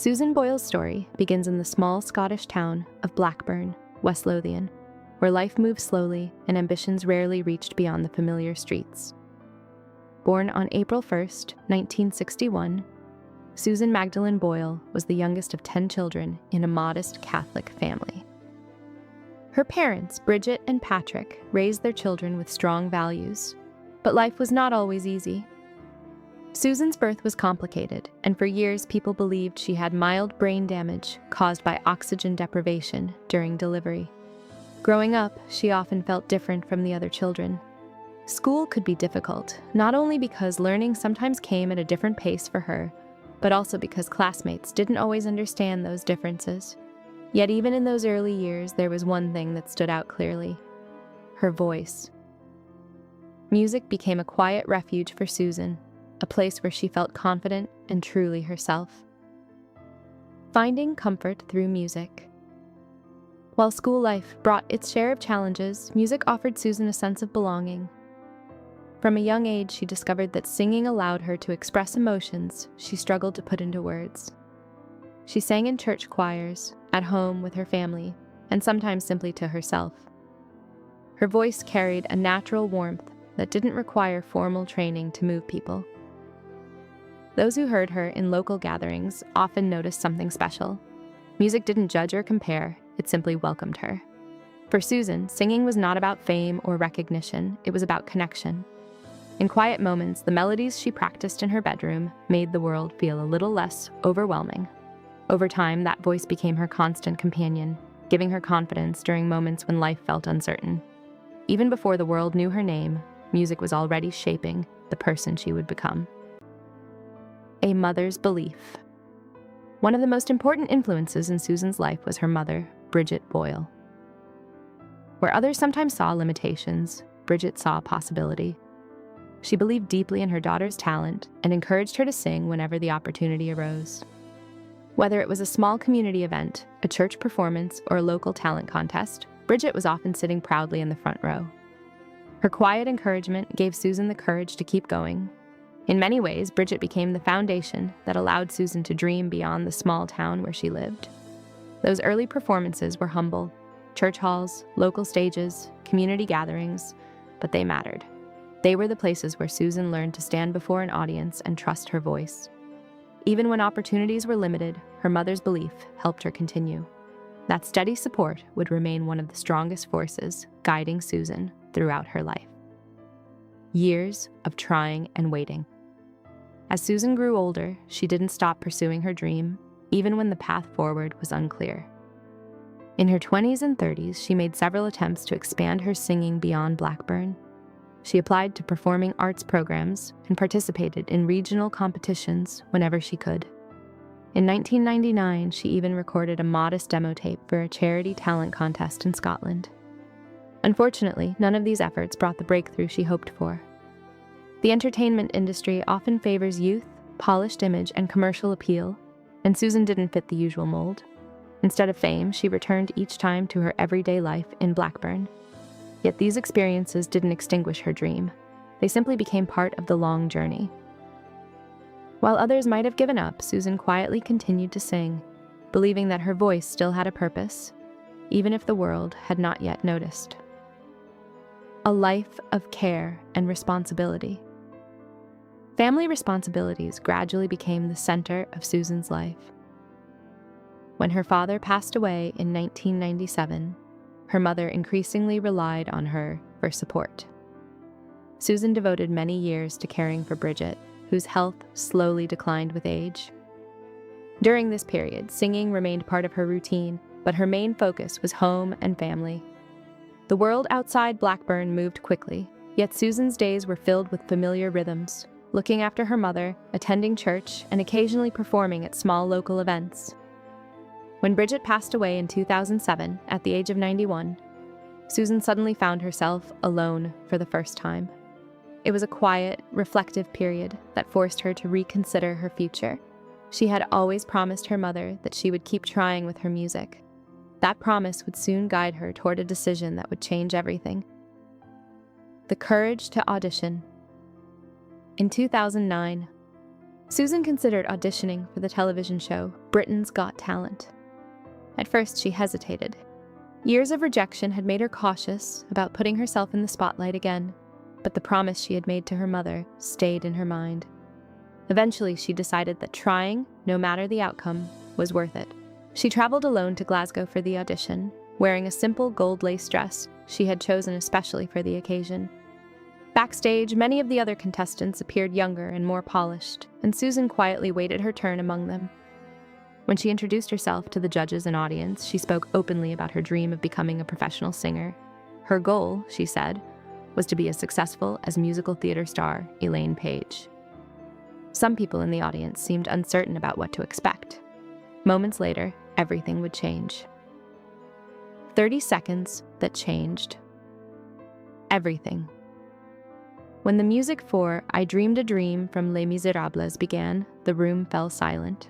Susan Boyle's story begins in the small Scottish town of Blackburn, West Lothian, where life moves slowly and ambitions rarely reached beyond the familiar streets. Born on April 1st, 1961, Susan Magdalene Boyle was the youngest of 10 children in a modest Catholic family. Her parents, Bridget and Patrick, raised their children with strong values, but life was not always easy. Susan's birth was complicated, and for years people believed she had mild brain damage caused by oxygen deprivation during delivery. Growing up, she often felt different from the other children. School could be difficult, not only because learning sometimes came at a different pace for her, but also because classmates didn't always understand those differences. Yet even in those early years, there was one thing that stood out clearly: her voice. Music became a quiet refuge for Susan, a place where she felt confident and truly herself. Finding comfort through music. While school life brought its share of challenges, music offered Susan a sense of belonging. From a young age, she discovered that singing allowed her to express emotions she struggled to put into words. She sang in church choirs, at home with her family, and sometimes simply to herself. Her voice carried a natural warmth that didn't require formal training to move people. Those who heard her in local gatherings often noticed something special. Music didn't judge or compare, it simply welcomed her. For Susan, singing was not about fame or recognition, it was about connection. In quiet moments, the melodies she practiced in her bedroom made the world feel a little less overwhelming. Over time, that voice became her constant companion, giving her confidence during moments when life felt uncertain. Even before the world knew her name, music was already shaping the person she would become. A mother's belief. One of the most important influences in Susan's life was her mother, Bridget Boyle. Where others sometimes saw limitations, Bridget saw a possibility. She believed deeply in her daughter's talent and encouraged her to sing whenever the opportunity arose. Whether it was a small community event, a church performance, or a local talent contest, Bridget was often sitting proudly in the front row. Her quiet encouragement gave Susan the courage to keep going. In many ways, Bridget became the foundation that allowed Susan to dream beyond the small town where she lived. Those early performances were humble: church halls, local stages, community gatherings, but they mattered. They were the places where Susan learned to stand before an audience and trust her voice. Even when opportunities were limited, her mother's belief helped her continue. That steady support would remain one of the strongest forces guiding Susan throughout her life. Years of trying and waiting. As Susan grew older, she didn't stop pursuing her dream, even when the path forward was unclear. In her 20s and 30s, she made several attempts to expand her singing beyond Blackburn. She applied to performing arts programs and participated in regional competitions whenever she could. In 1999, she even recorded a modest demo tape for a charity talent contest in Scotland. Unfortunately, none of these efforts brought the breakthrough she hoped for. The entertainment industry often favors youth, polished image, and commercial appeal, and Susan didn't fit the usual mold. Instead of fame, she returned each time to her everyday life in Blackburn. Yet these experiences didn't extinguish her dream. They simply became part of the long journey. While others might have given up, Susan quietly continued to sing, believing that her voice still had a purpose, even if the world had not yet noticed. A life of care and responsibility. Family responsibilities gradually became the center of Susan's life. When her father passed away in 1997, her mother increasingly relied on her for support. Susan devoted many years to caring for Bridget, whose health slowly declined with age. During this period, singing remained part of her routine, but her main focus was home and family. The world outside Blackburn moved quickly, yet Susan's days were filled with familiar rhythms, looking after her mother, attending church, and occasionally performing at small local events. When Bridget passed away in 2007, at the age of 91, Susan suddenly found herself alone for the first time. It was a quiet, reflective period that forced her to reconsider her future. She had always promised her mother that she would keep trying with her music. That promise would soon guide her toward a decision that would change everything. The courage to audition. In 2009, Susan considered auditioning for the television show Britain's Got Talent. At first, she hesitated. Years of rejection had made her cautious about putting herself in the spotlight again, but the promise she had made to her mother stayed in her mind. Eventually, she decided that trying, no matter the outcome, was worth it. She traveled alone to Glasgow for the audition, wearing a simple gold lace dress she had chosen especially for the occasion. Backstage, many of the other contestants appeared younger and more polished, and Susan quietly waited her turn among them. When she introduced herself to the judges and audience, she spoke openly about her dream of becoming a professional singer. Her goal, she said, was to be as successful as musical theater star Elaine Paige. Some people in the audience seemed uncertain about what to expect. Moments later, everything would change. 30 seconds that changed everything. When the music for I Dreamed a Dream from Les Miserables began, the room fell silent.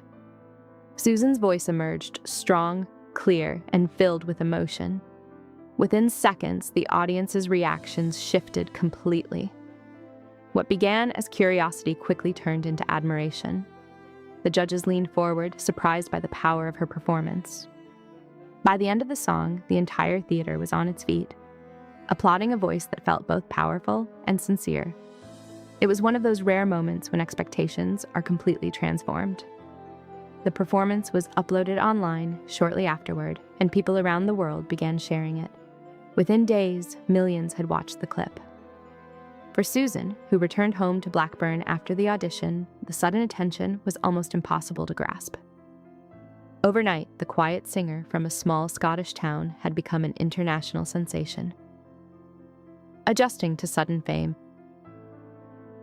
Susan's voice emerged, strong, clear, and filled with emotion. Within seconds, the audience's reactions shifted completely. What began as curiosity quickly turned into admiration. The judges leaned forward, surprised by the power of her performance. By the end of the song, the entire theater was on its feet, applauding a voice that felt both powerful and sincere. It was one of those rare moments when expectations are completely transformed. The performance was uploaded online shortly afterward, and people around the world began sharing it. Within days, millions had watched the clip. For Susan, who returned home to Blackburn after the audition, the sudden attention was almost impossible to grasp. Overnight, the quiet singer from a small Scottish town had become an international sensation. Adjusting to sudden fame,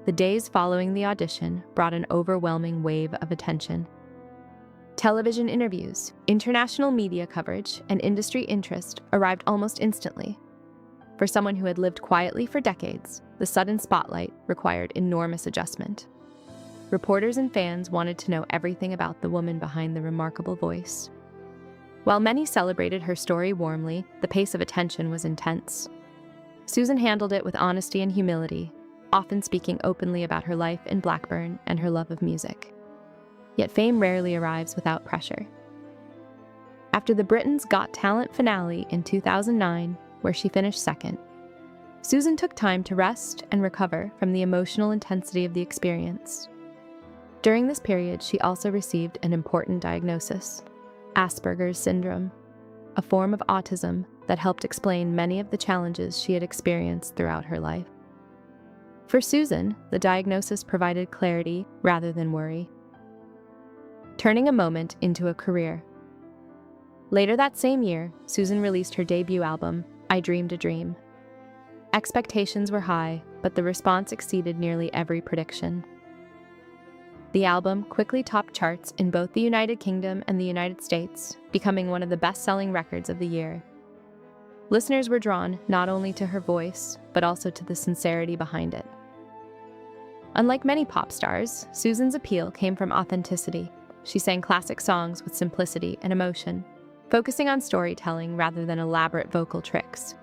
the days following the audition brought an overwhelming wave of attention. Television interviews, international media coverage, and industry interest arrived almost instantly. For someone who had lived quietly for decades, the sudden spotlight required enormous adjustment. Reporters and fans wanted to know everything about the woman behind the remarkable voice. While many celebrated her story warmly, the pace of attention was intense. Susan handled it with honesty and humility, often speaking openly about her life in Blackburn and her love of music. Yet fame rarely arrives without pressure. After the Britain's Got Talent finale in 2009, where she finished second, Susan took time to rest and recover from the emotional intensity of the experience. During this period, she also received an important diagnosis: Asperger's syndrome, a form of autism that helped explain many of the challenges she had experienced throughout her life. For Susan, the diagnosis provided clarity rather than worry, turning a moment into a career. Later that same year, Susan released her debut album, I Dreamed a Dream. Expectations were high, but the response exceeded nearly every prediction. The album quickly topped charts in both the United Kingdom and the United States, becoming one of the best-selling records of the year. Listeners were drawn not only to her voice, but also to the sincerity behind it. Unlike many pop stars, Susan's appeal came from authenticity. She sang classic songs with simplicity and emotion, focusing on storytelling rather than elaborate vocal tricks.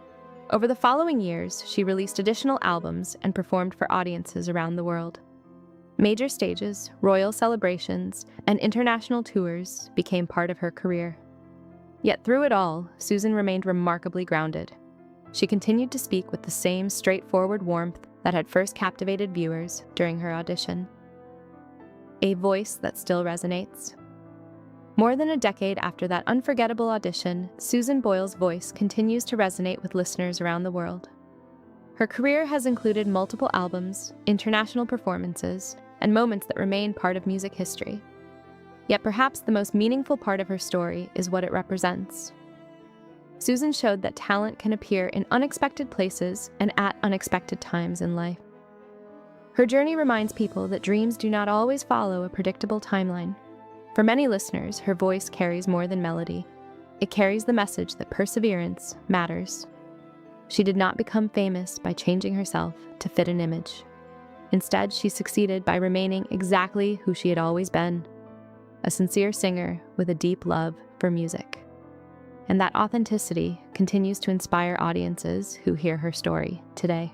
Over the following years, she released additional albums and performed for audiences around the world. Major stages, royal celebrations, and international tours became part of her career. Yet through it all, Susan remained remarkably grounded. She continued to speak with the same straightforward warmth that had first captivated viewers during her audition. A voice that still resonates. More than a decade after that unforgettable audition, Susan Boyle's voice continues to resonate with listeners around the world. Her career has included multiple albums, international performances, and moments that remain part of music history. Yet perhaps the most meaningful part of her story is what it represents. Susan showed that talent can appear in unexpected places and at unexpected times in life. Her journey reminds people that dreams do not always follow a predictable timeline. For many listeners, her voice carries more than melody. It carries the message that perseverance matters. She did not become famous by changing herself to fit an image. Instead, she succeeded by remaining exactly who she had always been, a sincere singer with a deep love for music. And that authenticity continues to inspire audiences who hear her story today.